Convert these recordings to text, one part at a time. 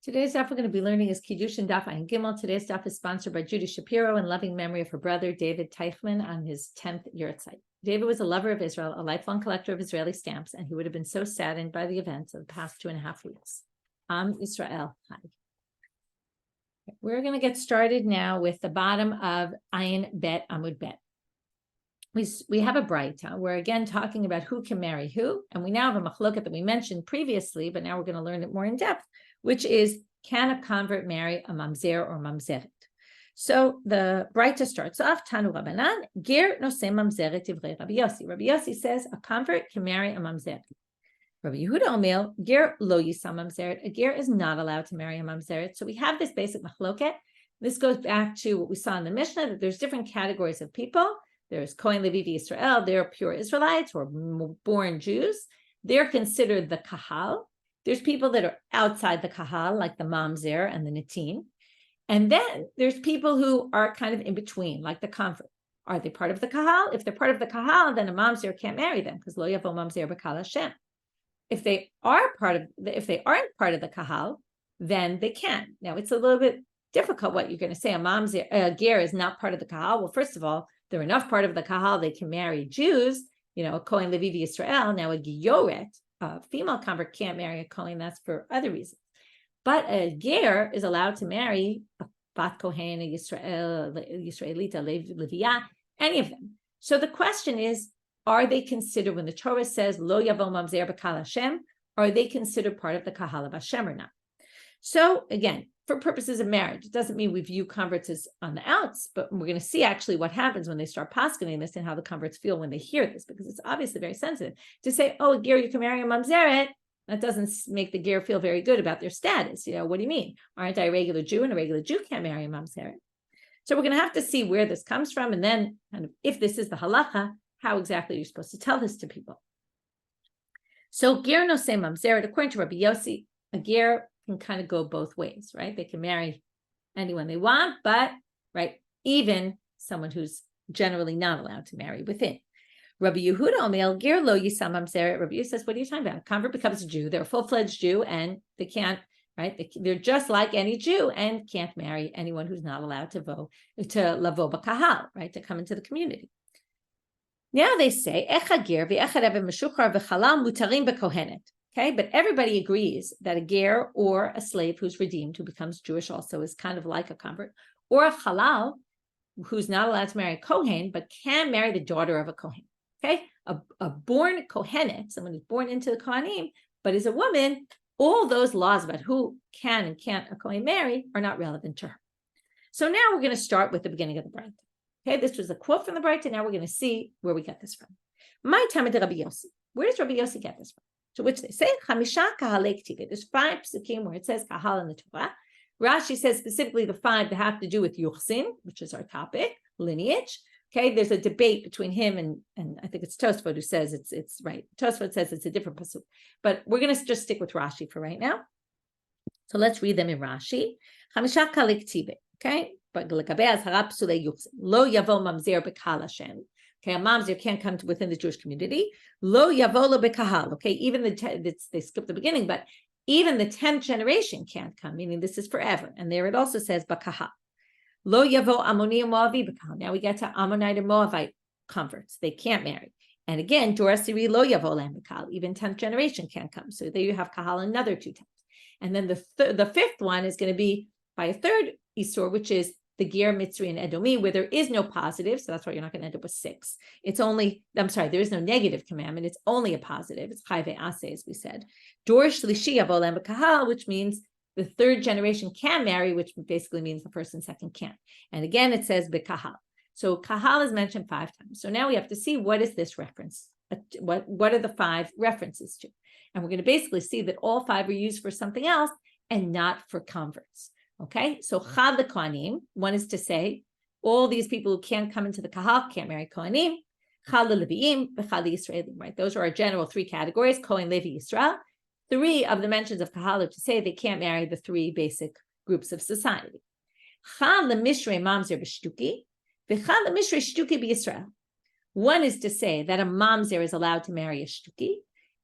Today's daf we're going to be learning is Kiddushin daf and Gimel. Today's daf is sponsored by Judy Shapiro in loving memory of her brother David Teichman on his 10th yahrzeit. David was a lover of Israel, a lifelong collector of Israeli stamps, and he would have been so saddened by the events of the past 2.5 weeks. Israel. Hi. We're going to get started now with the bottom of Ayin Bet Amud Bet. We have a braita. We're again talking about who can marry who, and we now have a machloket that we mentioned previously, but now we're going to learn it more in depth, which is, can a convert marry a mamzer or mamzeret? So the braita starts off, Tanu Rabbanan, ger noseh mamzeret ivrei Rabbi Yossi. Rabbi Yossi says a convert can marry a mamzeret. Rabbi Yehuda Omer, ger lo yisa mamzeret. A ger is not allowed to marry a mamzeret. So we have this basic machloket. This goes back to what we saw in the Mishnah, that there's different categories of people. There's Kohen Levi Yisrael, they're pure Israelites or born Jews. They're considered the kahal. There's people that are outside the kahal, like the mamzer and the nitin. And then there's people who are kind of in between, like the convert. Are they part of the kahal? If they're part of the kahal, then a mamzer can't marry them because lo yavo mamzer b'kal Hashem. If they aren't part of the kahal, then they can. Now it's a little bit difficult what you're going to say. A ger is not part of the kahal. Well, first of all, they're enough part of the kahal, they can marry Jews, a Kohen Levi Yisrael. Now a gioret, a female convert, can't marry a Kohen, that's for other reasons. But a ger is allowed to marry a bat Kohen, a Yisraelita, Leviya, any of them. So the question is, are they considered, when the Torah says, Lo yavo mamzer b'kal Hashem, are they considered part of the kahal of Hashem or not? So again, for purposes of marriage, it doesn't mean we view converts as on the outs, but we're going to see actually what happens when they start paskening this and how the converts feel when they hear this, because it's obviously very sensitive. To say, oh, a ger, you can marry a mamzeret, that doesn't make the ger feel very good about their status. What do you mean? Aren't I a regular Jew, and a regular Jew can't marry a mamzeret? So we're going to have to see where this comes from, and then kind of, if this is the halakha, how exactly are you supposed to tell this to people? So ger noseh mamzeret, according to Rabbi Yossi, a ger can kind of go both ways, right? They can marry anyone they want, but even someone who's generally not allowed to marry within. Rabbi Yehuda Omer, ger lo yisa mamzeret. Rabbi Yehuda says, what are you talking about? A convert becomes a Jew, they're a full-fledged Jew, and they can't, they're just like any Jew and can't marry anyone who's not allowed to lavo b'kahal, to come into the community. Now they say, echa ger v'echa rebbe meshuchar v'chalal mutarim b'kohenet. Okay, but everybody agrees that a ger or a slave who's redeemed, who becomes Jewish also, is kind of like a convert, or a halal who's not allowed to marry a kohen, but can marry the daughter of a kohen. Okay, a born kohenet, someone who's born into the kohanim, but is a woman, all those laws about who can and can't a kohen marry are not relevant to her. So now we're going to start with the beginning of the braita. Okay, this was a quote from the braita. Now we're going to see where we get this from. My time to Rabbi Yossi. Where does Rabbi Yossi get this from? To which they say, Chamisha kahalei k'tivei. There's 5 psukim where it says kahal in the Torah. Rashi says specifically the 5 that have to do with yochasin, which is our topic, lineage. Okay, there's a debate between him and I think it's Tosfot who says it's right. Tosfot says it's a different pasuk, but we're going to just stick with Rashi for right now. So let's read them in Rashi. Chamisha kahalei k'tivei. Okay, but l'gabei azhara psulei yochasin lo yavo mamzer b'kal Hashem. Okay, a mamzer can't come to within the Jewish community. Lo yavolo bekahal. Okay, even they skipped the beginning, but even the 10th generation can't come, meaning this is forever. And there it also says bakahal. Lo yavo Ammoni and Moavi bekahal. Now we get to Ammonite and Moabite converts. They can't marry. And again, Dor Siri lo yavo lam bekahal. Even 10th generation can't come. So there you have kahal another 2 times. And then the 5th one is going to be by a 3rd Isur, which is the ger, Mitzri, and Edomi, where there is no positive, so that's why you're not going to end up with 6. There is no negative commandment, it's only a positive. It's chayve aseh, as we said. Dor shlishi yavo lam b'kahal, which means the 3rd generation can marry, which basically means the 1st and 2nd can't. And again, it says b'kahal. So kahal is mentioned 5 times. So now we have to see, what is this reference? What are the 5 references to? And we're going to basically see that all 5 are used for something else and not for converts. Okay, so chad the kohanim, one is to say, all these people who can't come into the kahal can't marry kohanim. Chad the leviim, v'chad the Yisraelim, right? Those are our general 3 categories, Kohen, Levi, Yisrael. 3 of the mentions of kahal are to say they can't marry the 3 basic groups of society. Chad the mishrei mamzer b'shtuki, v'chad the mishrei shtuki b'Yisrael. One is to say that a mamzer is allowed to marry a shtuki,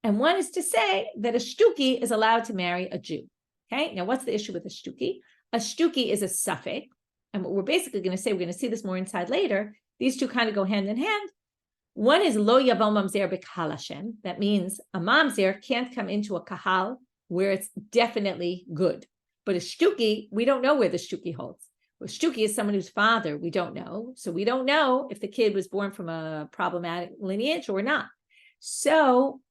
and one is to say that a shtuki is allowed to marry a Jew. Okay, now what's the issue with a shetuki? A shetuki is a safek. And what we're basically going to say, we're going to see this more inside later. These two kind of go hand in hand. One is lo yavo mamzer b'kahal Hashem. That means a mamzer can't come into a kahal where it's definitely good. But a shetuki, we don't know where the shetuki holds. Well, shetuki is someone whose father we don't know. So we don't know if the kid was born from a problematic lineage or not. So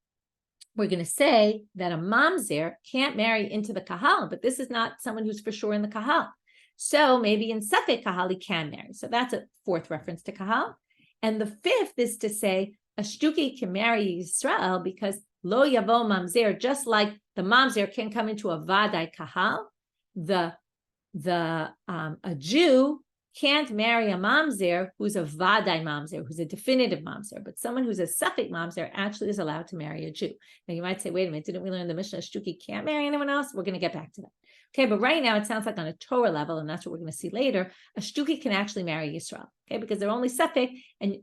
we're going to say that a mamzer can't marry into the kahal, but this is not someone who's for sure in the kahal. So maybe in safek kahal he can marry. So that's a fourth reference to kahal. And the fifth is to say a shetuki can marry Yisrael because lo yavo mamzer, just like the mamzer can come into a vadai kahal, a Jew can't marry a mamzer who's a vadai mamzer, who's a definitive mamzer, but someone who's a safek mamzer actually is allowed to marry a Jew. Now you might say, wait a minute, didn't we learn the Mishnah shetuki can't marry anyone else? We're going to get back to that. Okay, but right now it sounds like on a Torah level, and that's what we're going to see later, a shetuki can actually marry Yisrael, okay, because they're only safek, and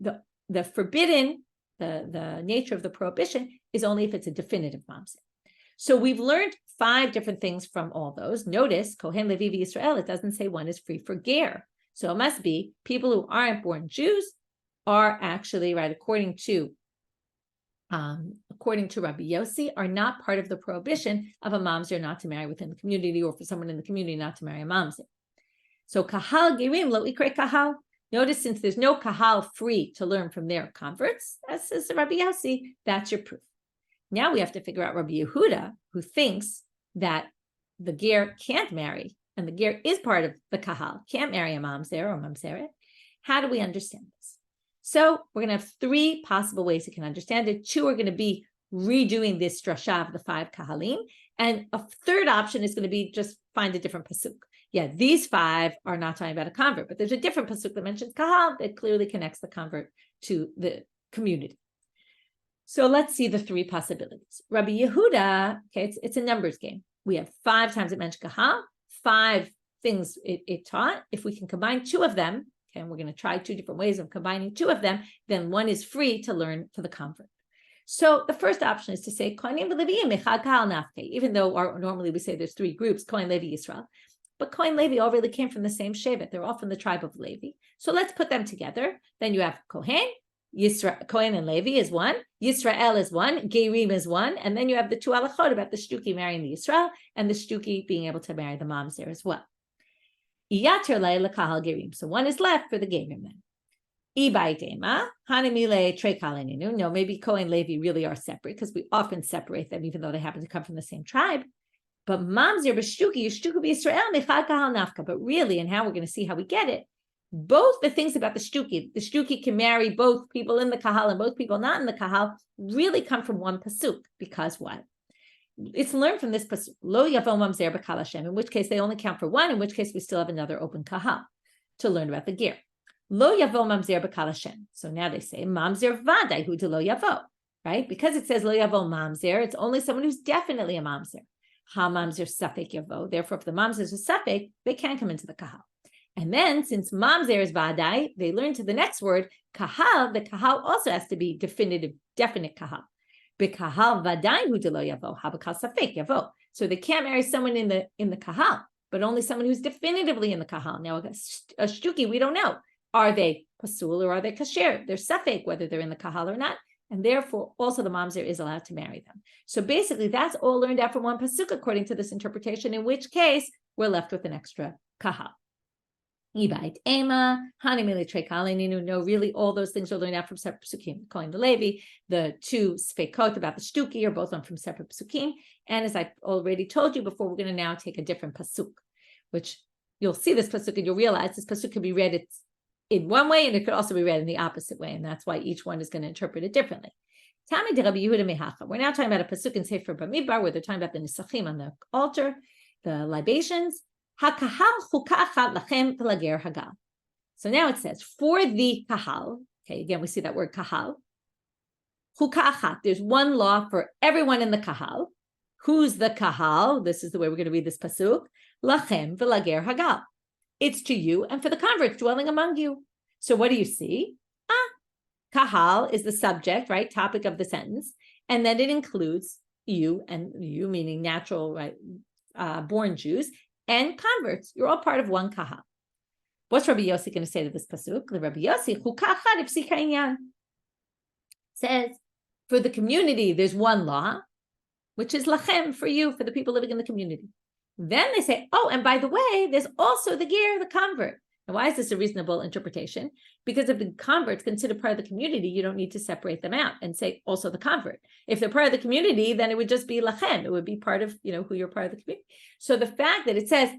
the forbidden, the nature of the prohibition is only if it's a definitive mamzer. So we've learned 5 different things from all those. Notice, Kohen, Levi, Yisrael, it doesn't say one is free for ger. So it must be people who aren't born Jews are actually, right, according to Rabbi Yossi, are not part of the prohibition of a mamzer not to marry within the community, or for someone in the community not to marry a mamzer. So kahal gerim lo ikre kahal. Notice, since there's no kahal free to learn from their converts, as says Rabbi Yossi, that's your proof. Now we have to figure out Rabbi Yehuda, who thinks that the ger can't marry, and the ger is part of the kahal, can't marry a mamzer or mamzeret. How do we understand this? So we're going to have 3 possible ways you can understand it. 2 are going to be redoing this drasha of the 5 kahalim, and a third option is going to be just find a different pasuk. Yeah, these 5 are not talking about a convert, but there's a different pasuk that mentions kahal that clearly connects the convert to the community. So let's see the 3 possibilities. Rabbi Yehuda, okay, it's a numbers game. We have 5 times it mentioned kahal, 5 things it taught. If we can combine 2 of them, okay, and we're going to try 2 different ways of combining 2 of them, then one is free to learn for the convert. So the first option is to say, even though normally we say there's 3 groups, Kohen, Levi, Yisrael, but Kohen, Levi all really came from the same shevet. They're all from the tribe of Levi. So let's put them together. Then you have Kohen, Yisrael, Kohen and Levi is 1, Yisrael is 1, Gerim is 1, and then you have the 2 halakhot about the shetuki marrying the Yisrael and the shetuki being able to marry the mamzer as well. So 1 is left for the Gerim then. No, maybe Kohen and Levi really are separate because we often separate them even though they happen to come from the same tribe. But mamzer b'shtuki, shtuki b'Yisrael mechad kahal nafka. But really, and how we're going to see how we get it, both the things about the shtuki can marry both people in the kahal and both people not in the kahal, really come from one pasuk. Because what? It's learned from this pasuk, lo yavo mamzer b'kahal Hashem, in which case they only count for 1, in which case we still have another open kahal to learn about the ger. Lo yavo mamzer b'kahal Hashem. So now they say mamzer vadai hu de lo yavo, right? Because it says lo yavo mamzer, it's only someone who's definitely a mamzer. Ha mamzer safek yavo. Therefore, if the mamzer is a safek, they can't come into the kahal. And then, since mamzer is vadai, they learn to the next word, kahal. The kahal also has to be definitive, definite kahal. B'kahal vadai hu de lo yavo. Ha b'kahal safek yavo. So they can't marry someone in the kahal, but only someone who's definitively in the kahal. Now, a shetuki, we don't know. Are they pasul or are they kasher? They're safek, whether they're in the kahal or not. And therefore, also the mamzer is allowed to marry them. So basically, that's all learned out from one pasuk, according to this interpretation, in which case, we're left with an extra kahal. No, really, all those things are learned out from separate psukim. Calling the Levi, the 2 sfekot about the shetuki are both learned from separate psukim. And as I already told you before, we're going to now take a different pasuk, which you'll see this pasuk and you'll realize this pasuk can be read in one way, and it could also be read in the opposite way, and that's why each one is going to interpret it differently. We're now talking about a pasuk in Sefer Bamidbar, where they're talking about the nisachim on the altar, the libations. So now it says, for the kahal, okay, again, we see that word kahal, there's one law for everyone in the kahal. Who's the kahal? This is the way we're going to read this pasuk. Lachem v'lager hagal. It's to you and for the converts dwelling among you. So what do you see? Kahal is the subject, right? Topic of the sentence. And then it includes you, and you meaning natural, right? born Jews and converts. You're all part of one kahal. What's Rabbi Yossi going to say to this pasuk? The Rabbi Yossi says, for the community, there's one law, which is lachem, for you, for the people living in the community. Then they say, oh, and by the way, there's also the ger, the convert. Now, why is this a reasonable interpretation? Because if the convert's considered part of the community, you don't need to separate them out and say also the convert. If they're part of the community, then it would just be lachem. It would be part of, who you're part of the community. So the fact that it says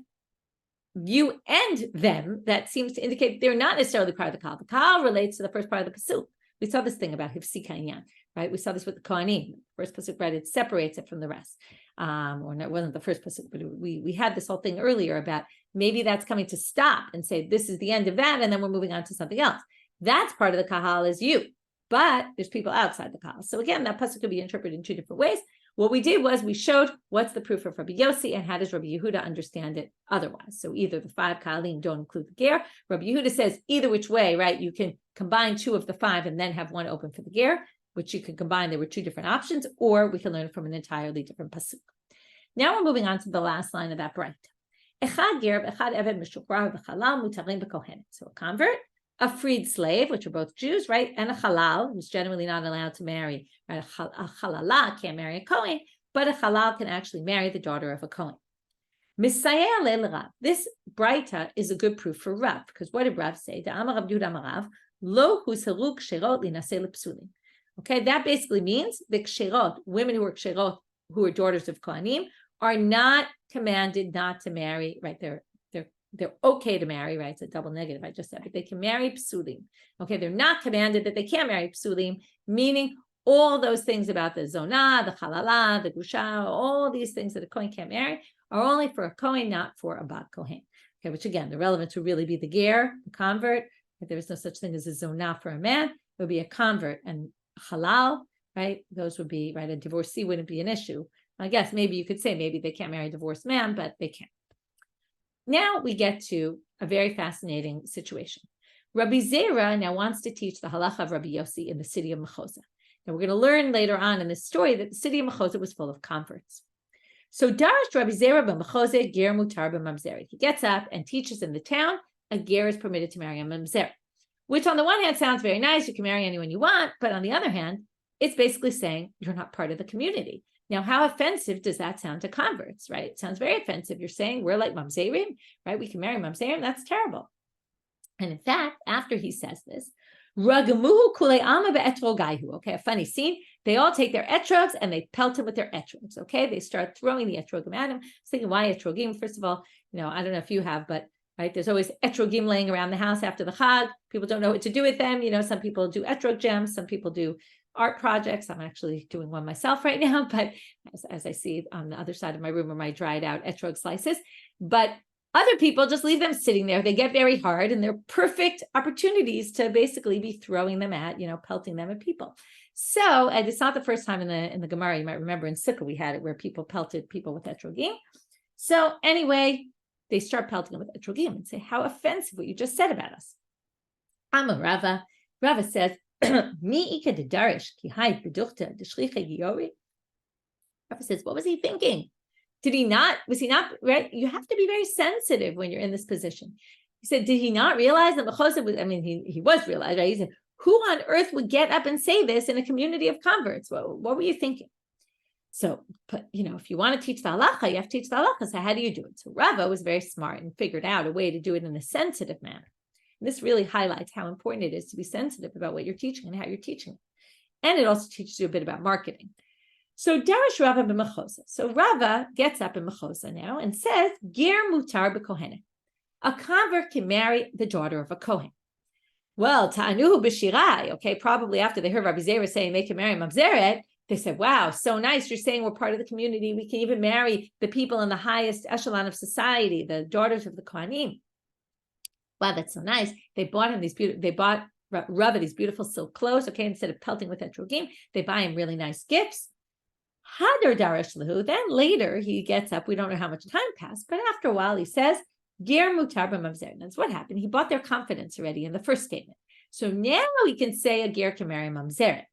you and them, that seems to indicate they're not necessarily part of the kahal. The kahal relates to the first part of the pasuk. We saw this thing about hifsika inyan, right? We saw this with the kohanim. First pasuk, right? It separates it from the rest. Or no, it wasn't the first pasuk, but we had this whole thing earlier about maybe that's coming to stop and say this is the end of that, and then we're moving on to something else. That's part of the kahal is you, but there's people outside the kahal. So again, that pasuk could be interpreted in two different ways. What we did was we showed what's the proof of Rabbi Yossi and how does Rabbi Yehuda understand it otherwise. So either the 5 kahalim don't include the ger. Rabbi Yehuda says either which way, right? You can combine 2 of the 5 and then have one open for the ger, which you could combine. There were 2 different options, or we can learn from an entirely different pasuk. Now we're moving on to the last line of that bright. So a convert, a freed slave, which are both Jews, right? And a halal, who's generally not allowed to marry. Right? A halala can't marry a Kohen, but a halal can actually marry the daughter of a Kohen. This Braita is a good proof for Rav, because what did Rav say? Okay, that basically means the ksherot, women who are ksherot, who are daughters of Kohanim, are not commanded not to marry, right? They're okay to marry, right? It's a double negative, I just said, but they can marry psulim. Okay, they're not commanded that they can't marry psulim, meaning all those things about the zonah, the halala, the gusha, all these things that a Kohen can't marry are only for a Kohen, not for a bat Kohen. Okay, which again, the relevance would really be the ger, the convert. If there is no such thing as a zonah for a man, it would be a convert, and halal, right? Those would be, right? A divorcee wouldn't be an issue. I guess maybe you could say maybe they can't marry a divorced man, but they can't. Now we get to a very fascinating situation. Rabbi Zeira now wants to teach the halakha of Rabbi Yossi in the city of Mechoza. Now we're going to learn later on in this story that the city of Mechoza was full of converts. So Darash Rabbi Zeira b'Mechoza ger mutar b'mamzer. He gets up and teaches in the town a ger is permitted to marry a mamzer, which on the one hand sounds very nice. You can marry anyone you want, but on the other hand, it's basically saying you're not part of the community. Now, how offensive does that sound to converts, right? It sounds very offensive. You're saying we're like mamzerim, right? We can marry mamzerim. That's terrible. And in fact, after he says this, ragamuhu kulei ama be'etrogaihu. Okay, a funny scene. They all take their etrogs and they pelt him with their etrogs. Okay, they start throwing the etrogim at him. I was thinking, why etrogim? First of all, I don't know if you have, but right, there's always etrogim laying around the house after the Chag. People don't know what to do with them. Some people do etrog gems, some people do art projects. I'm actually doing one myself right now, but as I see on the other side of my room are my dried out etrog slices. But other people just leave them sitting there. They get very hard and they're perfect opportunities to basically be throwing them at, pelting them at people. So, and it's not the first time in the Gemara. You might remember in Sukkah we had it where people pelted people with etrogim. So anyway, they start pelting them with etrogim and say, how offensive what you just said about us. I'm a Rava. Rava says, Mi ika de darish ki hai beduchta de shlicha Yomi. Rava says, what was he thinking? Was he not, right? You have to be very sensitive when you're in this position. He said, did he not realize that Mechoza was, he was realized, right? He said, who on earth would get up and say this in a community of converts? Well, what were you thinking? So, but, if you want to teach the halakha, you have to teach the halakha. So how do you do it? So Rava was very smart and figured out a way to do it in a sensitive manner. And this really highlights how important it is to be sensitive about what you're teaching and how you're teaching it. And it also teaches you a bit about marketing. So Darash Rava b'Mechoza. So Rava gets up in Mechoza now and says, Ger mutar b'kohenet. A convert can marry the daughter of a Kohen. Well, ta'anuhu b'shirai. Okay, probably after they heard Rabbi Zeira saying they can marry mamzeret, they said, wow, so nice. You're saying we're part of the community. We can even marry the people in the highest echelon of society, the daughters of the Kohanim. Wow, that's so nice. They bought him they bought Rava these beautiful silk clothes. Okay, instead of pelting with etrogim, they buy him really nice gifts. Hadar darash lahu. Then later he gets up. We don't know how much time passed, but after a while he says, Ger mutar b'mamzer. That's what happened. He bought their confidence already in the first statement. So now we can say a ger can marry mamzeret.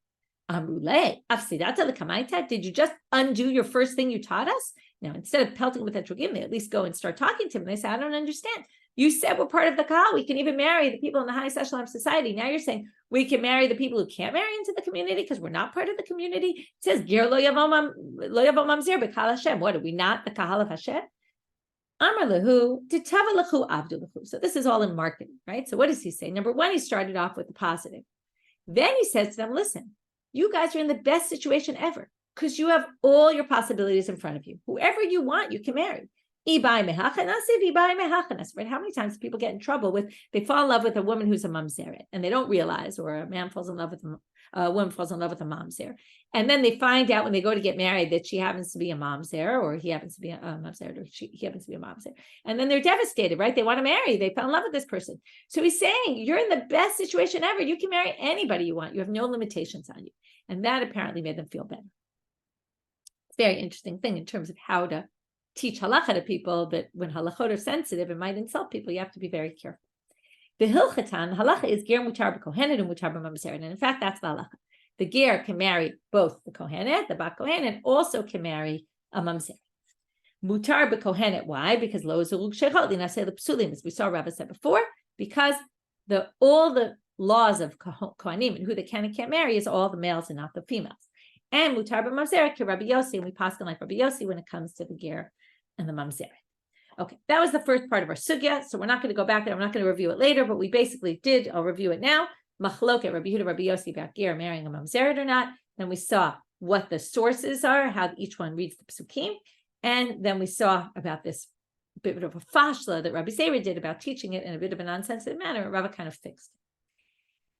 Amrule, afsidata lekamaita. Did you just undo your first thing you taught us? Now, instead of pelting with etrogim, they at least go and start talking to him. They say, I don't understand. You said we're part of the kahal. We can even marry the people in the highest echelon of society. Now you're saying we can marry the people who can't marry into the community because we're not part of the community. It says, Ger lo yavo mamzer b'kahal Hashem. What, are we not the kahal of Hashem? Amar lahu, titava lahu, avdu lahu. So this is all in marketing, right? So what does he say? Number one, he started off with the positive. Then he says to them, listen, you guys are in the best situation ever because you have all your possibilities in front of you. Whoever you want, you can marry. Right? How many times do people get in trouble with, they fall in love with a woman who's a mamzeret and they don't realize, or a man falls in love with a woman falls in love with a mamzer. And then they find out when they go to get married that she happens to be a mamzer, or he happens to be a mamzer, or he happens to be a mamzer. And then they're devastated, right? They want to marry. They fell in love with this person. So he's saying, you're in the best situation ever. You can marry anybody you want. You have no limitations on you. And that apparently made them feel better. It's a very interesting thing in terms of how to teach halakha to people, that when halachot are sensitive, it might insult people. You have to be very careful. The hilchatan, halakha is ger mutar b'kohenet and mutar b'mamzer. And in fact, that's the halakha. The ger can marry both the kohenet, the bat kohen, and also can marry a mamzer. Mutar b'kohenet, why? Because lo zurug shechot linaseh lepsulim, as we saw Rava said before, because all the laws of kohanim and who they can and can't marry is all the males and not the females. And mutar b'mamzer ke Rabbi Yossi, and we pass on like Rabbi Yossi when it comes to the ger and the mamzer. Okay, that was the first part of our sugya, so we're not going to go back there. I'm not going to review it later, but we basically did. I'll review it now. Machloket, Rabbi Yehuda, Rabbi Yossi about ger marrying a mamzeret or not. Then we saw what the sources are, how each one reads the psukim, and then we saw about this bit of a fashla that Rabbi Zeira did about teaching it in a bit of a non-sensitive manner, and Rava kind of fixed.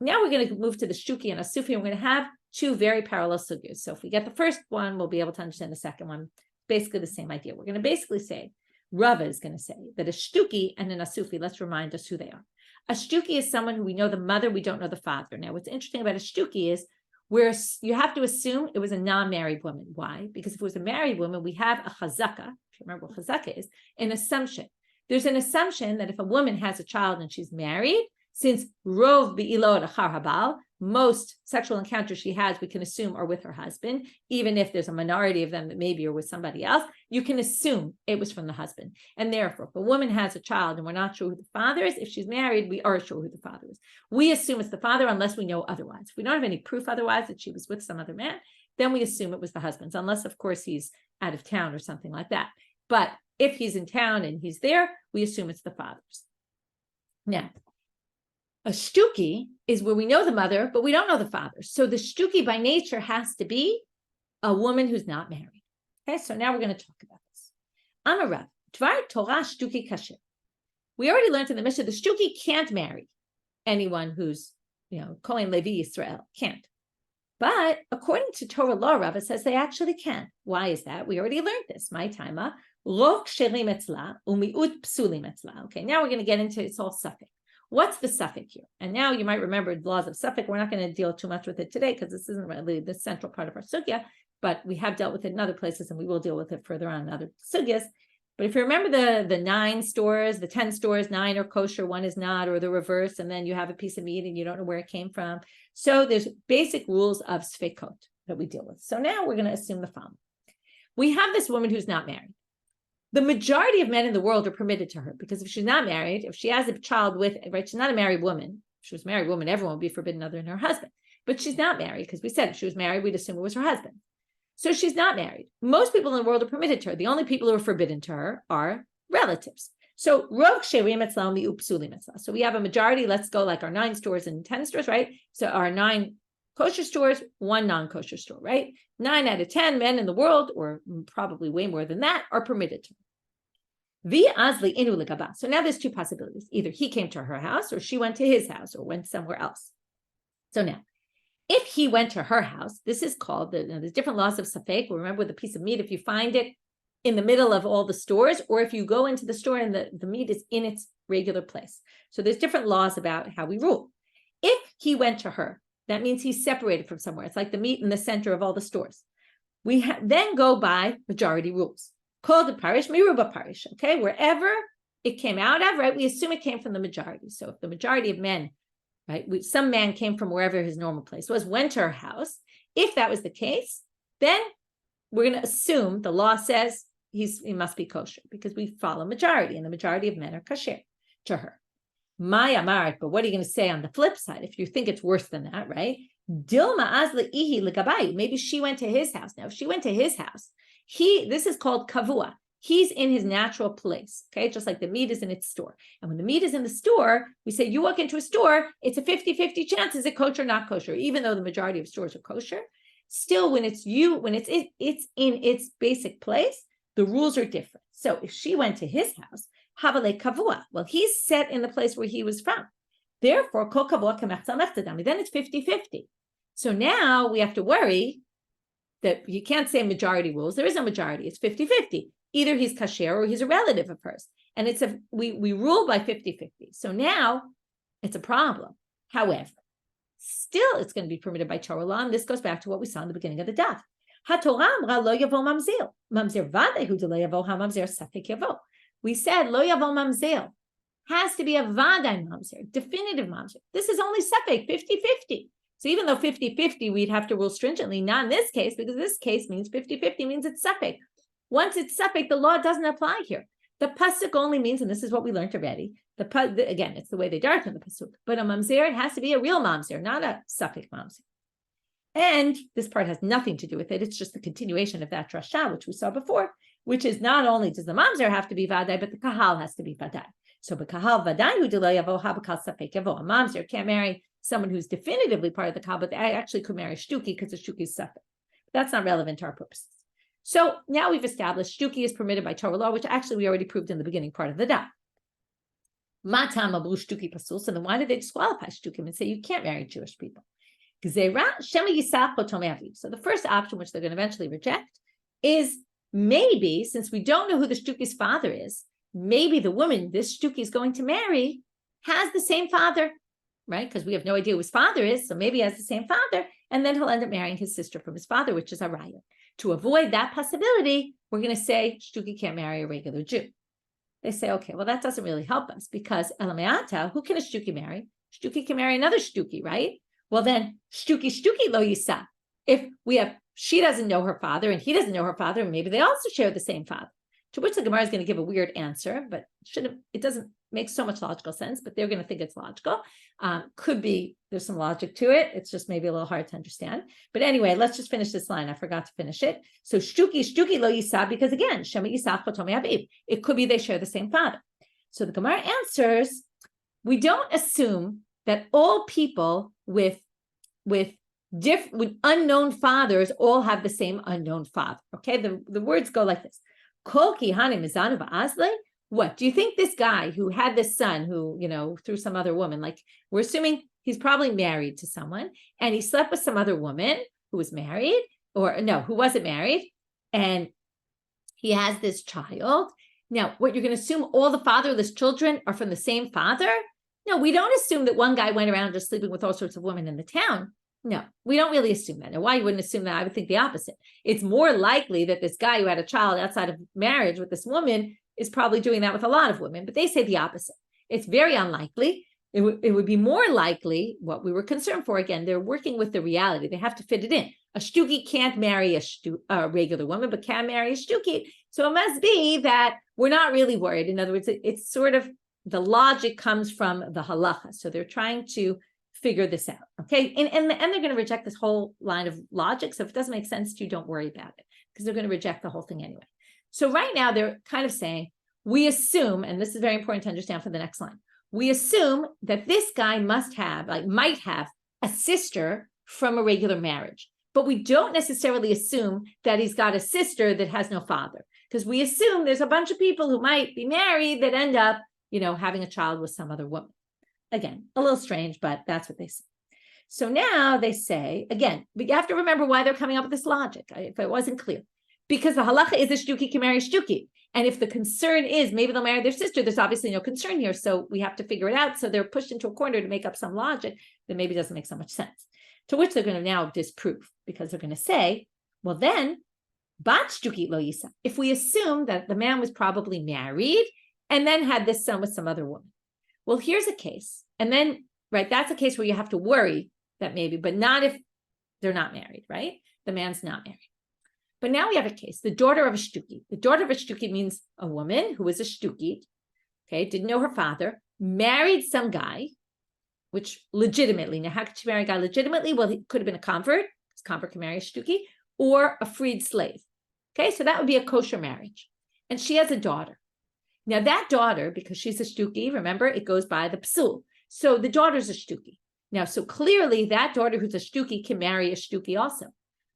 Now we're going to move to the shetuki and asufi, and we're going to have two very parallel sugyas. So if we get the first one, we'll be able to understand the second one. Basically the same idea. We're going to basically say, Rava is going to say that a shetuki and an asufi, let's remind us who they are. A shetuki is someone who we know the mother, we don't know the father. Now, what's interesting about a shetuki is where you have to assume it was a non-married woman. Why? Because if it was a married woman, we have a chazaka. If you remember what chazaka is, an assumption. There's an assumption that if a woman has a child and she's married, since rov be'ilot achar habal, most sexual encounters she has, we can assume are with her husband, even if there's a minority of them that maybe are with somebody else, you can assume it was from the husband. And therefore, if a woman has a child and we're not sure who the father is, if she's married, we are sure who the father is. We assume it's the father unless we know otherwise. If we don't have any proof otherwise that she was with some other man, then we assume it was the husband's, unless, of course, he's out of town or something like that. But if he's in town and he's there, we assume it's the father's. Now, a shetuki is where we know the mother, but we don't know the father. So the shetuki by nature has to be a woman who's not married. Okay, so now we're going to talk about this. Amarav, Dvar Torah shetuki kasher. We already learned in the Mishnah the shetuki can't marry anyone who's, Kohen Levi Yisrael, can't. But according to Torah law, Rava says they actually can. Why is that? We already learned this. My taima, rok sherim etzla umiut psulim etzla. Okay, now we're going to get into it's all safek. What's the safek here? And now you might remember the laws of safek. We're not going to deal too much with it today because this isn't really the central part of our sugya, but we have dealt with it in other places and we will deal with it further on in other sugyas. But if you remember the 9 stores, the 10 stores, 9 are kosher, 1 is not, or the reverse, and then you have a piece of meat and you don't know where it came from. So there's basic rules of sfekot that we deal with. So now we're going to assume the following. We have this woman who's not married. The majority of men in the world are permitted to her because if she's not married, if she has a child with, right, she's not a married woman. If she was a married woman, everyone would be forbidden other than her husband. But she's not married because we said if she was married, we'd assume it was her husband. So she's not married. Most people in the world are permitted to her. The only people who are forbidden to her are relatives. So so we have a majority. Let's go like our 9 stores and 10 stores, right? So our 9 kosher stores, 1 non-kosher store, right? 9 out of 10 men in the world, or probably way more than that, are permitted to her. So now there's 2 possibilities. Either he came to her house or she went to his house or went somewhere else. So now, if he went to her house, this is called, there's different laws of safek. Remember with a piece of meat, if you find it in the middle of all the stores, or if you go into the store and the meat is in its regular place. So there's different laws about how we rule. If he went to her, that means he's separated from somewhere. It's like the meat in the center of all the stores. We then go by majority rules. Called the parish, miruba parish, okay? Wherever it came out of, right? We assume it came from the majority. So if the majority of men, right? Some man came from wherever his normal place was, went to her house. If that was the case, then we're going to assume the law says he must be kosher because we follow majority, and the majority of men are kasher to her. My amaret, but what are you going to say on the flip side? If you think it's worse than that, right? Dilma azla ihi legabayu. Maybe she went to his house. Now, if she went to his house, this is called kavua. He's in his natural place, okay? Just like the meat is in its store. And when the meat is in the store, we say you walk into a store, it's a 50-50 chance, is it kosher or not kosher? Even though the majority of stores are kosher, still when it's in its basic place, the rules are different. So if she went to his house, havale kavua, well, he's set in the place where he was from. Therefore, kol kavua kemechza mechzadami, then it's 50-50. So now we have to worry that you can't say majority rules. There is no majority, it's 50-50. Either he's kasher or he's a relative of hers. And we rule by 50-50. So now it's a problem. However, still it's going to be permitted by Torah law. And this goes back to what we saw in the beginning of the daf. We said lo yavo mamzer has to be a vaday mamzer, definitive mamzer. This is only safek, 50-50. So even though 50-50, we'd have to rule stringently, not in this case, because this case means 50-50 means it's safek. Once it's safek, the law doesn't apply here. The pasuk only means, and this is what we learned already, again, it's the way they darken the pasuk, but a mamzer, it has to be a real mamzer, not a safek mamzer. And this part has nothing to do with it. It's just the continuation of that drasha, which we saw before, which is not only does the mamzer have to be vaday, but the kahal has to be vaday. So b'kahal vadayu d'lo yavo habakal safek yavo. A mamzer can't marry someone who's definitively part of the kahal, but they actually could marry shetuki because the shetuki is safek. That's not relevant to our purposes. So now we've established shetuki is permitted by Torah law, which actually we already proved in the beginning part of the daf. Matam abu shetuki pasul. So then why did they disqualify shetuki and say you can't marry Jewish people? So the first option, which they're going to eventually reject, is maybe, since we don't know who the shetuki's father is, maybe the woman this shetuki is going to marry has the same father, right? Because we have no idea who his father is, so maybe he has the same father, and then he'll end up marrying his sister from his father, which is a raya. To avoid that possibility, we're going to say shetuki can't marry a regular Jew. They say, okay, well, that doesn't really help us because elameata, who can a shetuki marry? Shetuki can marry another shetuki, right? Well, then shetuki lo yisa. If she doesn't know her father and he doesn't know her father, and maybe they also share the same father. To which the Gemara is going to give a weird answer, but it doesn't make so much logical sense, but they're going to think it's logical. Could be there's some logic to it. It's just maybe a little hard to understand. But anyway, let's just finish this line. I forgot to finish it. So shetuki lo yisa, because again, shema yisa chotomi aviv. It could be they share the same father. So the Gemara answers, we don't assume that all people with unknown fathers all have the same unknown father. Okay, the words go like this. What do you think this guy who had this son who, through some other woman, like we're assuming he's probably married to someone and he slept with some other woman who was married who wasn't married, and he has this child. Now, what you're going to assume all the fatherless children are from the same father? No, we don't assume that one guy went around just sleeping with all sorts of women in the town. No, we don't really assume that. Now, why you wouldn't assume that? I would think the opposite. It's more likely that this guy who had a child outside of marriage with this woman is probably doing that with a lot of women, but they say the opposite. It's very unlikely. It would be more likely what we were concerned for. Again, they're working with the reality. They have to fit it in. A shetuki can't marry a regular woman, but can marry a shetuki. So it must be that we're not really worried. In other words, it's sort of the logic comes from the halakha. So they're trying to figure this out, okay? And they're going to reject this whole line of logic. So if it doesn't make sense to you, don't worry about it because they're going to reject the whole thing anyway. So right now they're kind of saying, we assume, and this is very important to understand for the next line, we assume that this guy might have a sister from a regular marriage, but we don't necessarily assume that he's got a sister that has no father, because we assume there's a bunch of people who might be married that end up, having a child with some other woman. Again, a little strange, but that's what they say. So now they say, again, we have to remember why they're coming up with this logic, if it wasn't clear. Because the halakha is a shetuki can marry a shetuki. And if the concern is maybe they'll marry their sister, there's obviously no concern here. So we have to figure it out. So they're pushed into a corner to make up some logic that maybe doesn't make so much sense. To which they're going to now disprove, because they're going to say, well then, bat shetuki lo yisa. If we assume that the man was probably married and then had this son with some other woman. Well, here's a case. And then, right, that's a case where you have to worry that maybe, but not if they're not married, right? The man's not married. But now we have a case, the daughter of a shetuki. The daughter of a shetuki means a woman who was a shetuki, okay, didn't know her father, married some guy, which legitimately, now how could she marry a guy legitimately? Well, he could have been a convert, because convert can marry a shetuki, or a freed slave. Okay, so that would be a kosher marriage. And she has a daughter. Now that daughter, because she's a shetuki, remember, it goes by the psul. So the daughter's a shetuki. Now, so clearly that daughter who's a shetuki can marry a shetuki also.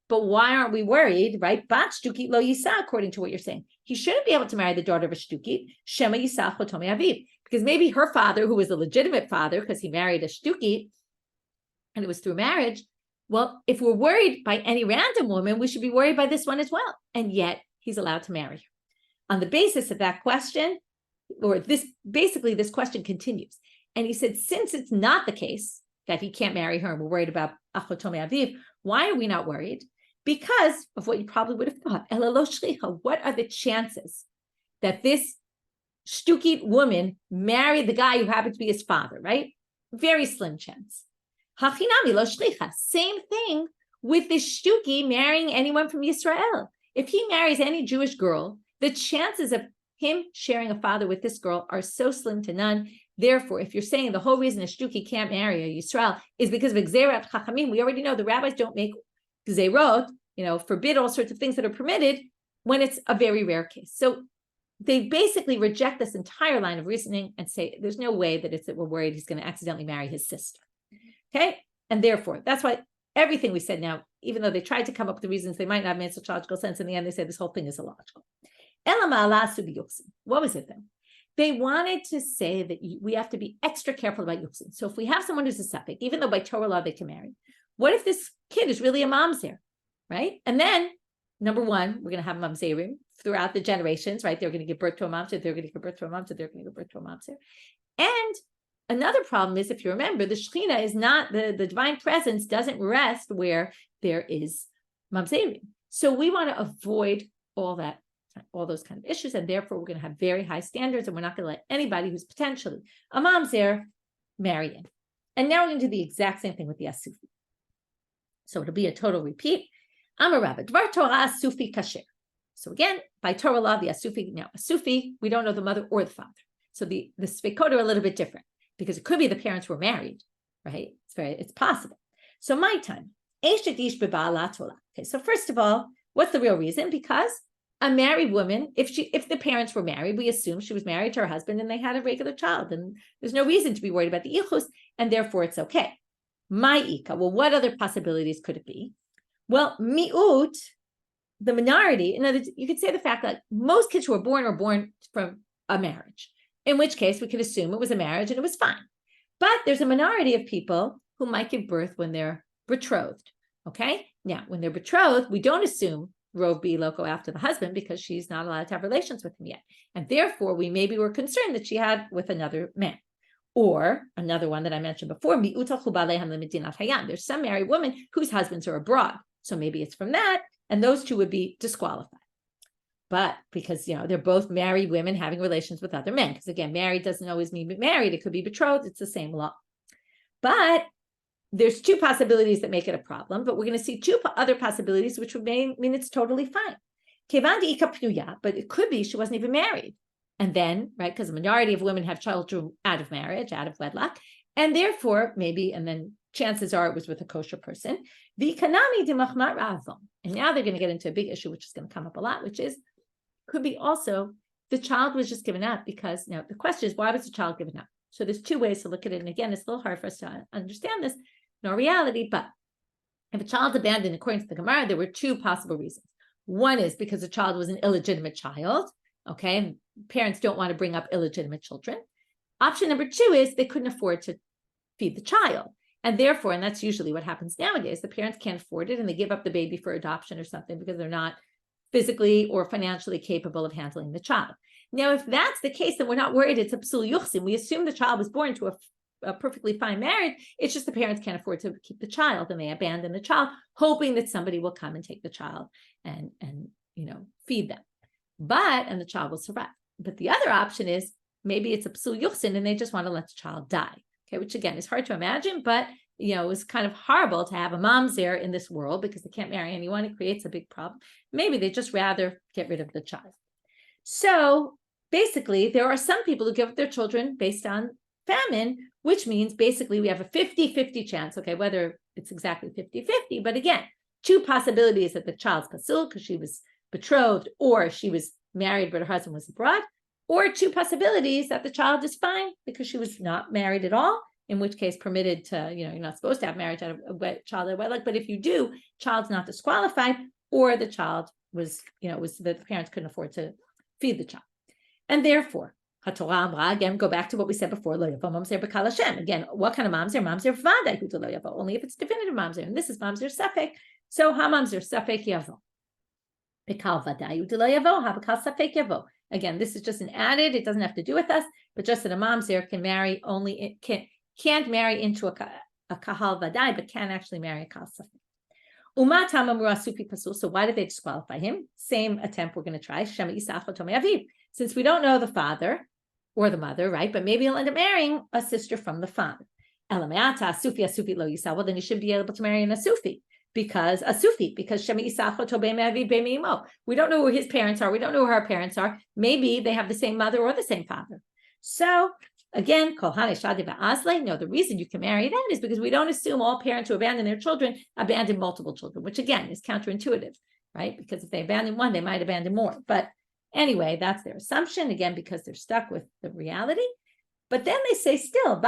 But why aren't we worried, right? Bat shetuki lo yisa, according to what you're saying. He shouldn't be able to marry the daughter of a shetuki, shema yisa chotomi aviv, because maybe her father, who was a legitimate father, because he married a shetuki, and it was through marriage. Well, if we're worried by any random woman, we should be worried by this one as well. And yet he's allowed to marry her. On the basis of that question, or this question continues. And he said, since it's not the case that he can't marry her and we're worried about achotomi aviv, why are we not worried? Because of what you probably would have thought. What are the chances that this shetuki woman married the guy who happened to be his father, right? Very slim chance. Same thing with this shetuki marrying anyone from Yisrael. If he marries any Jewish girl, the chances of him sharing a father with this girl are so slim to none. Therefore, if you're saying the whole reason a shetuki can't marry a Yisrael is because of Gzeirat Chachamim, we already know the rabbis don't make Gzeirot, forbid all sorts of things that are permitted when it's a very rare case. So they basically reject this entire line of reasoning and say there's no way that we're worried he's going to accidentally marry his sister. Okay? And therefore, that's why everything we said now, even though they tried to come up with the reasons they might not make such logical sense, in the end they said this whole thing is illogical. What was it then? They wanted to say that we have to be extra careful about yochasin. So if we have someone who's a safek, even though by Torah law they can marry, what if this kid is really a mamzer, right? And then, number one, we're going to have mamzerim throughout the generations, right? They're going to give birth to a mamzer, they're going to give birth to a mamzer, they're going to give birth to a mamzer. And another problem is, if you remember, the Shekhinah is not, the divine presence doesn't rest where there is mamzerim. So we want to avoid all those kind of issues, and therefore we're going to have very high standards, and we're not going to let anybody who's potentially a mamzer marry in. And now we're going to do the exact same thing with the asufi. So it'll be a total repeat. Amar Rabba, Dvar Torah asufi kasher. So again, by Torah law, the asufi, now asufi, we don't know the mother or the father. So the safekot are a little bit different, because it could be the parents were married, right? It's possible. So my time. Okay, so first of all, what's the real reason? Because a married woman, if the parents were married, we assume she was married to her husband and they had a regular child, and there's no reason to be worried about the ichus, and therefore it's okay. Ma'ika, well, what other possibilities could it be? Well, mi'ut, the minority, in other words, you could say the fact that most kids who are born from a marriage, in which case we could assume it was a marriage and it was fine. But there's a minority of people who might give birth when they're betrothed, okay? Now, when they're betrothed, we don't assume Rov B loco after the husband, because she's not allowed to have relations with him yet. And therefore, we maybe were concerned that she had with another man. Or another one that I mentioned before, there's some married women whose husbands are abroad. So maybe it's from that, and those two would be disqualified. But because, they're both married women having relations with other men, because again, married doesn't always mean married. It could be betrothed. It's the same law. But there's two possibilities that make it a problem, but we're going to see two other possibilities, which would mean it's totally fine. But it could be she wasn't even married. And then, right, because the majority of women have children out of marriage, out of wedlock, and therefore and then chances are it was with a kosher person. And now they're going to get into a big issue, which is going to come up a lot, which is, could be also the child was just given up because, now the question is, why was the child given up? So there's two ways to look at it. And again, it's a little hard for us to understand this in our reality, but if a child's abandoned, according to the Gemara, there were two possible reasons. One is because the child was an illegitimate child, okay, and parents don't want to bring up illegitimate children. Option number two is they couldn't afford to feed the child. And therefore, and that's usually what happens nowadays, the parents can't afford it and they give up the baby for adoption or something because they're not physically or financially capable of handling the child. Now, if that's the case, then we're not worried it's a psul yochasin. We assume the child was born to a perfectly fine marriage. It's just the parents can't afford to keep the child and they abandon the child, hoping that somebody will come and take the child and feed them. And the child will survive. But the other option is maybe it's a psul yochasin and they just want to let the child die. Okay, which again is hard to imagine, but it was kind of horrible to have a mamzer in this world because they can't marry anyone. It creates a big problem. Maybe they just rather get rid of the child. So basically, there are some people who give up their children based on famine, which means basically we have a 50-50 chance, okay, whether it's exactly 50-50, but again, two possibilities that the child's pasul because she was betrothed or she was married but her husband was abroad, or two possibilities that the child is fine because she was not married at all, in which case permitted to, you're not supposed to have marriage out of a child out of wedlock, but if you do, child's not disqualified, or the child was, was the parents couldn't afford to feed the child. And therefore, again, go back to what we said before, again, what kind of mamzer? Mamzer vada, only if it's definitive mamzer, and this is mamzer safek. So mamzer safek yavo. Bekal vadayu de lo yavo, bekal safek yavo. Again, this is just an added, it doesn't have to do with us, but just that a mamzer can marry only, can't marry into a kahal vadai, but can actually marry a kahal safek. So why did they disqualify him? Same attempt we're going to try. Since we don't know the father or the mother, right? But maybe he'll end up marrying a sister from the father. Well, then you should be able to marry an asufi because we don't know who his parents are. We don't know who her parents are. Maybe they have the same mother or the same father. So again, no, the reason you can marry that is because we don't assume all parents who abandon their children abandon multiple children, which again is counterintuitive, right? Because if they abandon one, they might abandon more. But anyway, that's their assumption, again, because they're stuck with the reality. But then they say still,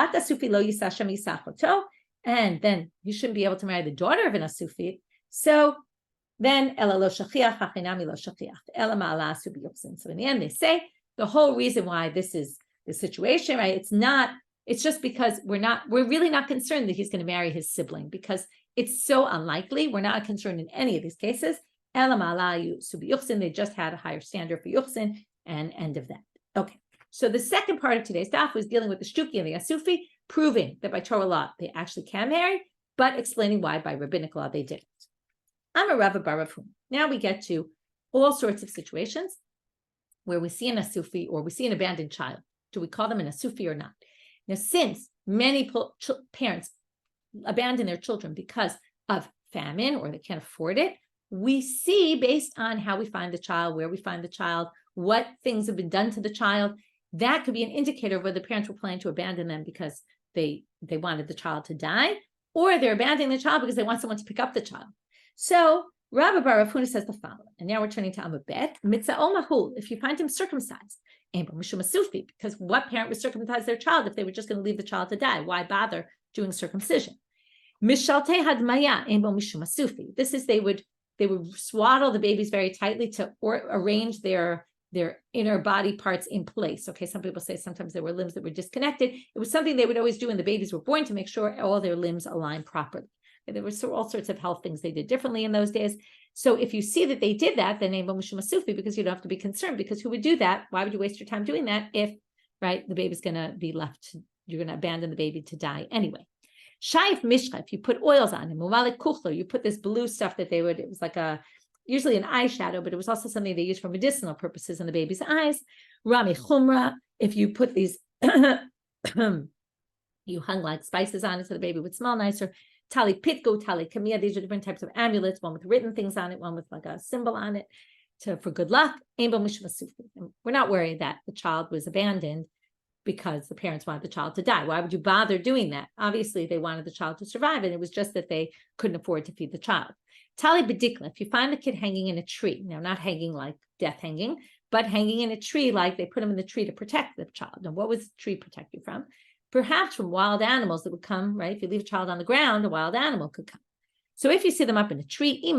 and then you shouldn't be able to marry the daughter of an asufi. So then, so in the end, they say the whole reason why this is the situation, right? It's just because we're really not concerned that he's going to marry his sibling because it's so unlikely. We're not concerned in any of these cases. They just had a higher standard for yochasin and end of that. Okay. So the second part of today's daf was dealing with the shetuki and the asufi, proving that by Torah law, they actually can marry, but explaining why by rabbinic law they didn't. I'm a Rava bar Rav Huna. Now we get to all sorts of situations where we see an asufi or we see an abandoned child. Do we call them an asufi or not? Now, since many parents abandon their children because of famine or they can't afford it, we see based on how we find the child, where we find the child, what things have been done to the child. That could be an indicator of whether the parents were planning to abandon them because they wanted the child to die, or they're abandoning the child because they want someone to pick up the child. So Rabbi Rav Huna says the following, and now we're turning to Amud Bet. Mitza'o mahul, if you find him circumcised, because what parent would circumcise their child if they were just going to leave the child to die? Why bother doing circumcision? Mishalte hadmaya mishum asufi. This is they would swaddle the babies very tightly to arrange their inner body parts in place. Okay, some people say sometimes there were limbs that were disconnected. It was something they would always do when the babies were born to make sure all their limbs aligned properly. There were all sorts of health things they did differently in those days. So if you see that they did that, then name mishum asufi, because you don't have to be concerned, because who would do that? Why would you waste your time doing that if, right, the baby's going to be left, you're going to abandon the baby to die anyway. Shaif mishcha, if you put oils on him, you put this blue stuff that it was like usually an eyeshadow, but it was also something they used for medicinal purposes in the baby's eyes. Rami chumra, if you put these, you hung like spices on it so the baby would smell nicer. Tali pitko, tali kamia, these are different types of amulets, one with written things on it, one with like a symbol on it for good luck. We're not worried that the child was abandoned because the parents wanted the child to die. Why would you bother doing that? Obviously, they wanted the child to survive, and it was just that they couldn't afford to feed the child. Tali bedikla, if you find the kid hanging in a tree, now not hanging like death hanging, but hanging in a tree like they put him in the tree to protect the child. Now, what was the tree protect you from? Perhaps from wild animals that would come, right? If you leave a child on the ground, a wild animal could come. So if you see them up in a tree, if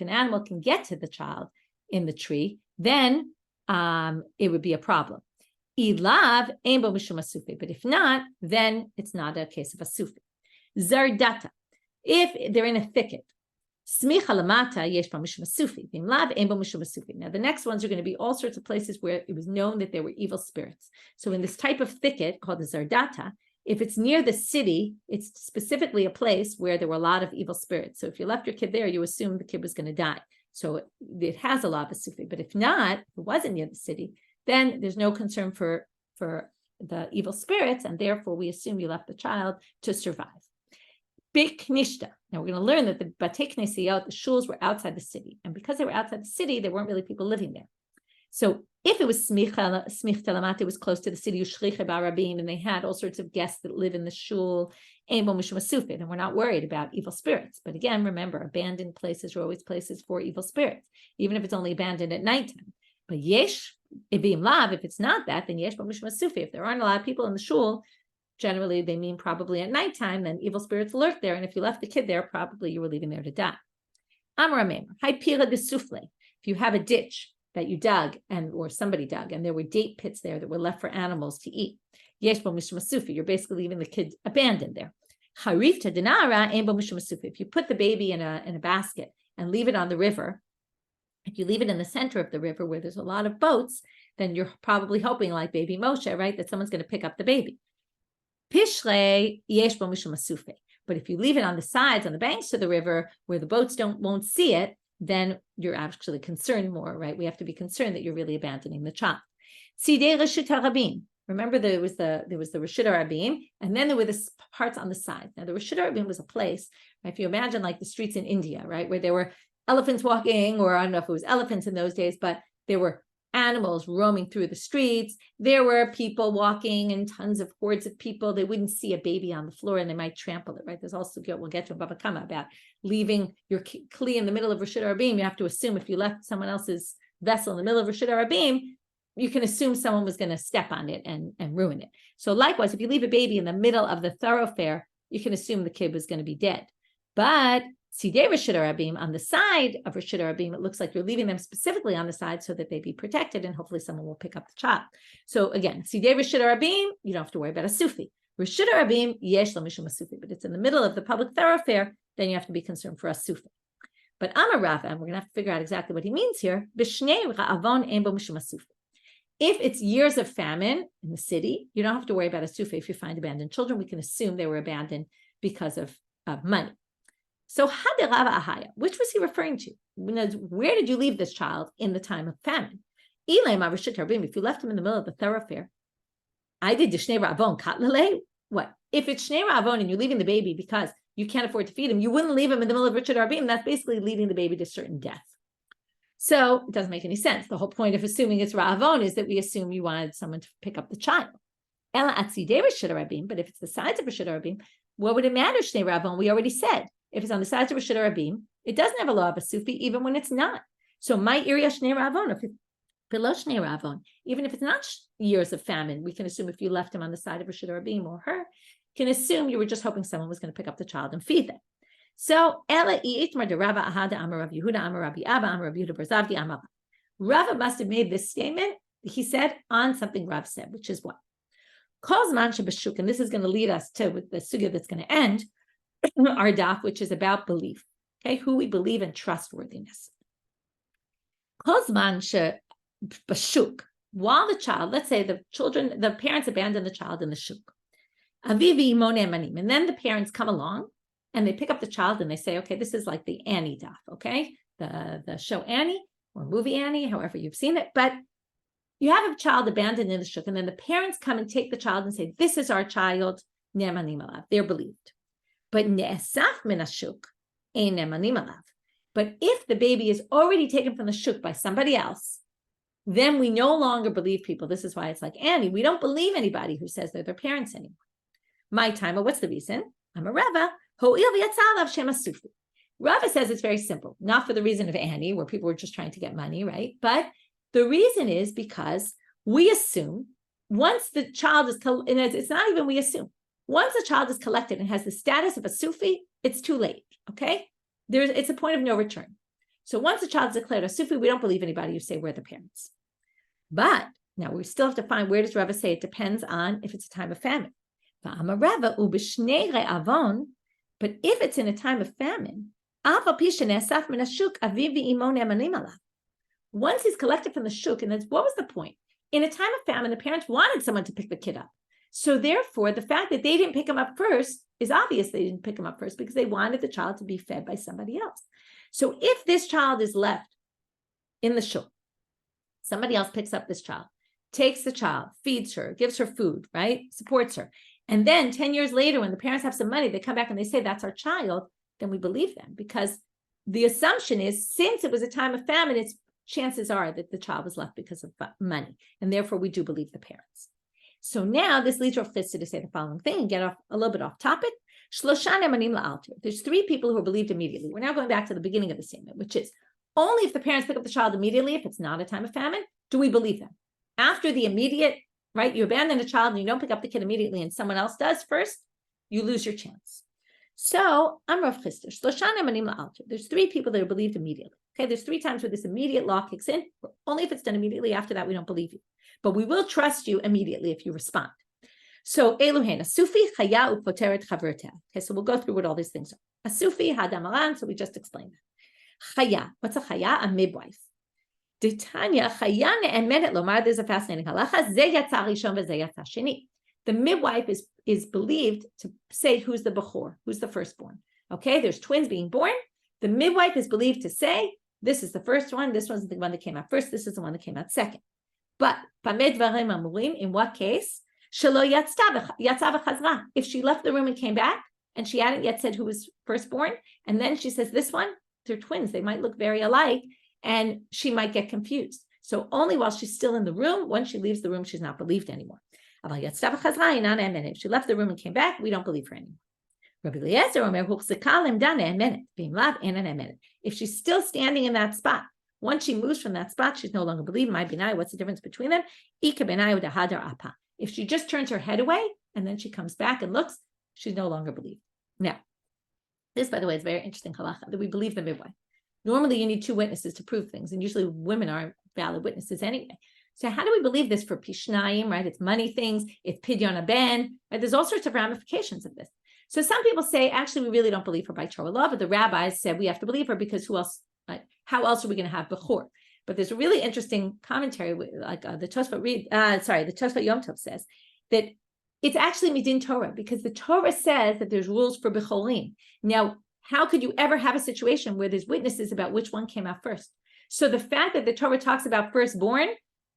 an animal can get to the child in the tree, then it would be a problem. But if not, then it's not a case of asufi. Zardata, if they're in a thicket, now the next ones are going to be all sorts of places where it was known that there were evil spirits. So in this type of thicket called the zardata, if it's near the city, it's specifically a place where there were a lot of evil spirits. So if you left your kid there, you assumed the kid was going to die. So it has a lot of asufi. But if not, if it wasn't near the city, then there's no concern for the evil spirits, and therefore we assume you left the child to survive. Big knishta. Now we're going to learn that the batei knesiyot, the shuls, were outside the city, and because they were outside the city, there weren't really people living there. So if it was smich telamat, it was close to the city, and they had all sorts of guests that live in the shul, then we're not worried about evil spirits. But again, remember, abandoned places are always places for evil spirits, even if it's only abandoned at nighttime. But yesh, if it's not that, then yesh asufi. If there aren't a lot of people in the shul, generally they mean probably at nighttime, then evil spirits lurk there. And if you left the kid there, probably you were leaving there to die. Amar Amemer, hai pira de sufle. If you have a ditch that you dug or somebody dug, and there were date pits there that were left for animals to eat, yesh bo mishum asufi. You're basically leaving the kid abandoned there. Harifta dinara ein bo mishum asufi. If you put the baby in a basket and leave it on the river, if you leave it in the center of the river where there's a lot of boats, then you're probably hoping, like baby Moshe, right, that someone's going to pick up the baby. Pishle yesh bo mishum asufi. But if you leave it on the sides, on the banks of the river, where the boats won't see it, then you're actually concerned more, right? We have to be concerned that you're really abandoning the child. Tzidei reshut harabim. Remember, there was the reshut harabim, and then there were the parts on the sides. Now, the reshut harabim was a place, right? If you imagine like the streets in India, right, where there were elephants walking, or I don't know if it was elephants in those days, but there were animals roaming through the streets. There were people walking and tons of hordes of people. They wouldn't see a baby on the floor and they might trample it, right? There's also, we'll get to Baba Kama about leaving your kli in the middle of Reshut Harabim. You have to assume if you left someone else's vessel in the middle of Reshut Harabim, you can assume someone was going to step on it and ruin it. So likewise, if you leave a baby in the middle of the thoroughfare, you can assume the kid was going to be dead. But Sidei Reshut Harabim, on the side of Reshut Harabim, it looks like you're leaving them specifically on the side so that they be protected, and hopefully someone will pick up the child. So again, Sidei Reshut Harabim, you don't have to worry about asufi. Reshut Harabim, yesh lo mishum asufi, but it's in the middle of the public thoroughfare, then you have to be concerned for asufi. But Amar Rava, and we're going to have to figure out exactly what he means here, B'shnei ra'avon ein bo mishum asufi. If it's years of famine in the city, you don't have to worry about asufi. If you find abandoned children, we can assume they were abandoned because of money. So Rava Ahaya, which was he referring to? Where did you leave this child in the time of famine? If you left him in the middle of the thoroughfare, I did the Shnei Ra'avon Katlele. What? If it's Shnei Ra'avon and you're leaving the baby because you can't afford to feed him, you wouldn't leave him in the middle of Reshut Harabim. That's basically leading the baby to certain death. So it doesn't make any sense. The whole point of assuming it's Ra'avon is that we assume you wanted someone to pick up the child. Ela atzidei Reshut Harabim, but if it's the sides of Reshut Harabim, what would it matter, Shnei Ra'avon? We already said. If it's on the sides of Reshut Harabim, it doesn't have a law of asufi, even when it's not. So my area Shnei Ra'avon, if it's below Shnei Ra'avon, even if it's not years of famine, we can assume if you left him on the side of Reshut Harabim or her, can assume you were just hoping someone was going to pick up the child and feed them. So Ela itmar de Rava Ahada Amar Rav Yehuda Amar Rabbi Abba Amar Rabbi Yehuda Barzavdi Amar. Rava must have made this statement, he said, on something Rav said, which is what? Kozman shebashuk, and this is going to lead us to with the sugya that's going to end our daf, which is about belief, okay, who we believe and trustworthiness. Kozman shebashuk, while the child, let's say the parents abandon the child in the shuk, avivi moneh manim, and then the parents come along and they pick up the child and they say, okay, this is like the Annie daf, okay, the show Annie or movie Annie, however you've seen it, but you have a child abandoned in the shuk, and then the parents come and take the child and say, this is our child, nemanim alav, they're believed. But ne'esaf min hashuk ein nemanim alav. But if the baby is already taken from the shuk by somebody else, then we no longer believe people. This is why it's like Annie. We don't believe anybody who says they're their parents anymore. My time, what's the reason? I'm a Rava. Rava says it's very simple, not for the reason of Annie, where people were just trying to get money, right? But the reason is because we assume once the child is, and it's not even we assume, once a child is collected and has the status of a asufi, it's too late, okay? It's a point of no return. So once a child is declared a asufi, we don't believe anybody who say we're the parents. But now we still have to find, where does Rava say it depends on if it's a time of famine. But if it's in a time of famine, once he's collected from the shuk, and what was the point? In a time of famine, the parents wanted someone to pick the kid up. So therefore, the fact that they didn't pick him up first is obvious they didn't pick him up first because they wanted the child to be fed by somebody else. So if this child is left in the shul, somebody else picks up this child, takes the child, feeds her, gives her food, right? Supports her. And then 10 years later, when the parents have some money, they come back and they say, that's our child, then we believe them, because the assumption is, since it was a time of famine, chances are that the child was left because of money. And therefore, we do believe the parents. So now this leads Rav Chisda to say the following thing and get off a little bit off topic. There's 3 people who are believed immediately. We're now going back to the beginning of the statement, which is only if the parents pick up the child immediately, if it's not a time of famine, do we believe them. After the immediate, right, you abandon a child and you don't pick up the kid immediately and someone else does first, you lose your chance. So I'm Rav Chisda. There's 3 people that are believed immediately. Okay, there's 3 times where this immediate law kicks in. Only if it's done immediately. After that, we don't believe you. But we will trust you immediately if you respond. So Eluhen, asufi, chaya, upoteret chaverteh. Okay, so we'll go through what all these things are. Asufi, hadamaran, so we just explained that. Chaya, what's a chaya? A midwife. Detanya, chaya ne'emenet lomar, there's a fascinating halakha, ze yatsa rishon v'ze yatsa sheni. The midwife is believed to say who's the bechor, who's the firstborn. Okay, there's twins being born. The midwife is believed to say, this is the first one, this one's the one that came out first, this is the one that came out second. But in what case? If she left the room and came back, and she hadn't yet said who was firstborn, and then she says, this one, they're twins, they might look very alike, and she might get confused. So only while she's still in the room, once she leaves the room, she's not believed anymore. If she left the room and came back, we don't believe her anymore. If she's still standing in that spot, once she moves from that spot, she's no longer believed. What's the difference between them? If she just turns her head away and then she comes back and looks, she's no longer believed. Now, this, by the way, is very interesting halakha, that we believe the midwife. Normally, you need 2 witnesses to prove things, and usually women aren't valid witnesses anyway. So how do we believe this for pishnayim, right? It's money things, it's pidyon ben, right? There's all sorts of ramifications of this. So some people say, actually, we really don't believe her by Torah law, but the rabbis said we have to believe her because who else? How else are we going to have bechor? But there's a really interesting commentary, like the Tosfot Yom Tov says that it's actually midin Torah, because the Torah says that there's rules for bechorim. Now, how could you ever have a situation where there's witnesses about which one came out first? So the fact that the Torah talks about firstborn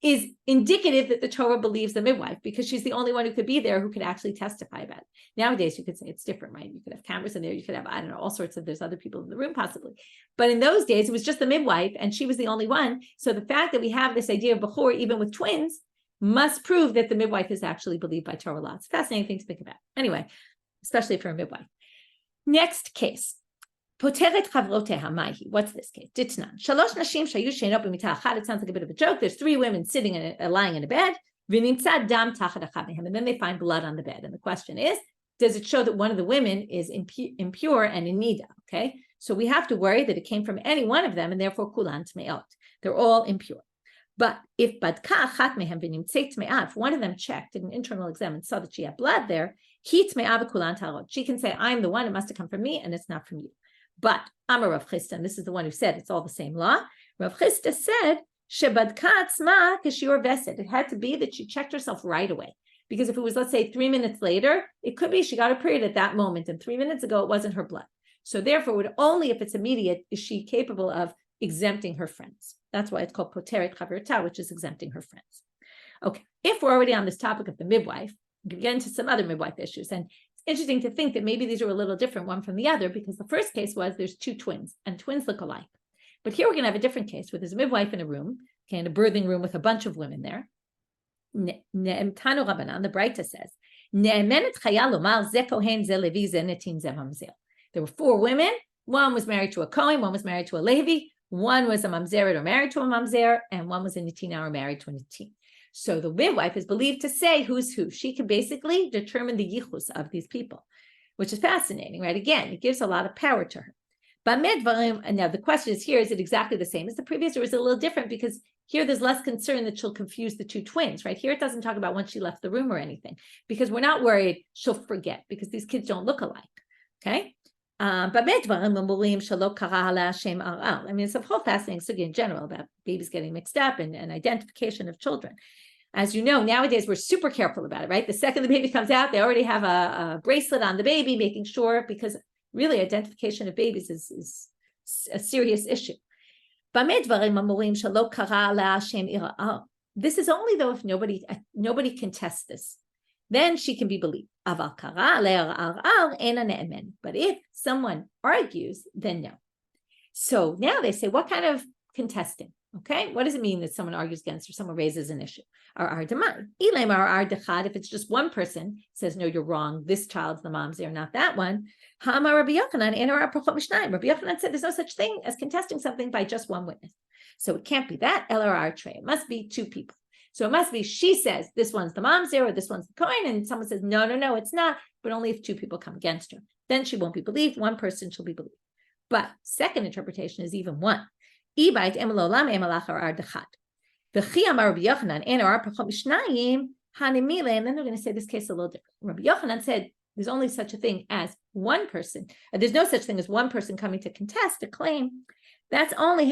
is indicative that the Torah believes the midwife, because she's the only one who could be there who could actually testify about it. Nowadays, you could say it's different, right? You could have cameras in there. You could have, I don't know, all sorts of, there's other people in the room possibly. But in those days, it was just the midwife and she was the only one. So the fact that we have this idea of bechor, even with twins, must prove that the midwife is actually believed by Torah law. It's a fascinating thing to think about. Anyway, especially for a midwife. Next case. Poteret chavroteha maihi. What's this case? Ditnan. Shalosh nashim shayu she'enot b'mita achad. It sounds like a bit of a joke. There's 3 women sitting lying in a bed. V'nimtza dam tachat achad mehem. And then they find blood on the bed. And the question is, does it show that one of the women is impure and in nida? Okay, so we have to worry that it came from any one of them, and therefore kulan tmeot. They're all impure. But if badka achat mehem v'nimtzei tmeah, if one of them checked, did an internal exam and saw that she had blood there, he tmeah v'kulan tarot. She can say, I'm the one. It must have come from me, and it's not from you. But Amar Rav Chisda, and this is the one who said it's all the same law. Rav Chisda said, Shebadka atzma kashiur vesed. It had to be that she checked herself right away. Because if it was, let's say, 3 minutes later, it could be she got her period at that moment, and 3 minutes ago, it wasn't her blood. So therefore, only if it's immediate is she capable of exempting her friends. That's why it's called poteret chaverta, which is exempting her friends. Okay, if we're already on this topic of the midwife, we can get into some other midwife issues. And interesting to think that maybe these are a little different one from the other, because the first case was there's 2 twins and twins look alike. But here we're going to have a different case where there's a midwife in a room, okay, in a birthing room with a bunch of women there. Rabbanan, the Breita says, there were 4 women. One was married to a Kohen, one was married to a Levi, one was a mamzer or married to a mamzer, and one was a netina or married to a netin. So the midwife is believed to say who's who. She can basically determine the yichus of these people, which is fascinating, right? Again, it gives a lot of power to her. But now the question is here, is it exactly the same as the previous, or is it a little different? Because here there's less concern that she'll confuse the 2 twins, right? Here it doesn't talk about when she left the room or anything, because we're not worried she'll forget, because these kids don't look alike, okay? I mean, it's a whole fascinating sugya in general about babies getting mixed up and identification of children. As you know, nowadays we're super careful about it, right? The second the baby comes out, they already have a bracelet on the baby, making sure, because really identification of babies is a serious issue. This is only though if nobody contests this. Then she can be believed. But if someone argues, then no. So now they say, what kind of contesting? Okay, what does it mean that someone argues against or someone raises an issue? If it's just one person says, no, you're wrong, this child's the mamzer, not that one. Rabbi Yochanan said there's no such thing as contesting something by just one witness. So it can't be that, it must be two people. So it must be she says this one's the mamzer or this one's the coin, and someone says, no, it's not, but only if two people come against her. Then she won't be believed, one person shall be believed. But second interpretation is even one. And then they're going to say this case a little different. Rabbi Yochanan said there's only such a thing as one person. There's no such thing as one person coming to contest a claim. That's only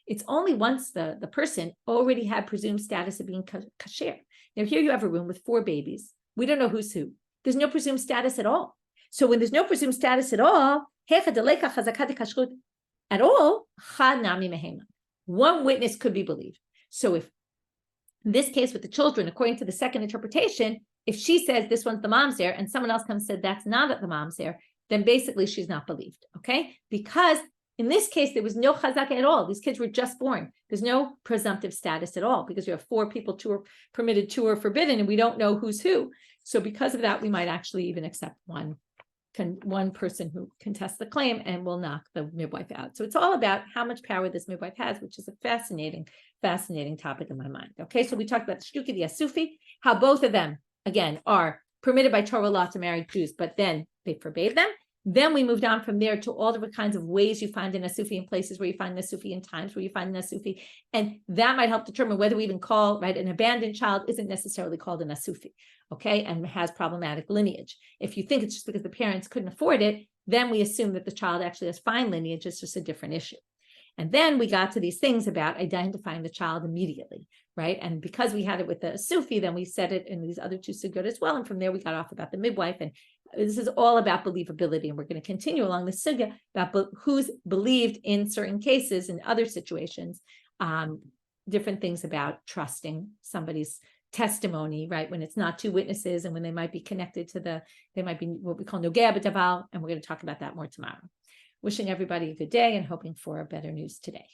it's only once the person already had presumed status of being kasher. Now here you have a room with 4 babies. We don't know who's who. There's no presumed status at all. So when there's no presumed status at all, one witness could be believed. So if in this case with the children, according to the second interpretation, if she says this one's the mamzer and someone else comes and said that's not the mamzer, then basically she's not believed, okay? Because in this case, there was no chazaka at all. These kids were just born. There's no presumptive status at all because you have 4 people, 2 are permitted, 2 are forbidden, and we don't know who's who. So because of that, we might actually even accept one person who contests the claim and will knock the midwife out. So it's all about how much power this midwife has, which is a fascinating topic in my mind. Okay, so we talked about the shetuki, the asufi, how both of them, again, are permitted by Torah law to marry Jews, but then they forbade them. Then we moved on from there to all different kinds of ways you find an asufi in places where you find an asufi, in times where you find an asufi. And that might help determine whether we even call, right, an abandoned child isn't necessarily called an asufi, okay, and has problematic lineage. If you think it's just because the parents couldn't afford it, then we assume that the child actually has fine lineage. It's just a different issue. And then we got to these things about identifying the child immediately, right? And because we had it with the asufi, then we said it in these other 2 sugyot as well. And from there, we got off about the midwife. And this is all about believability. And we're going to continue along the sugya about who's believed in certain cases and other situations, different things about trusting somebody's testimony, right? When it's not 2 witnesses and when they might be connected to they might be what we call nogea b'davar. And we're going to talk about that more tomorrow. Wishing everybody a good day and hoping for better news today.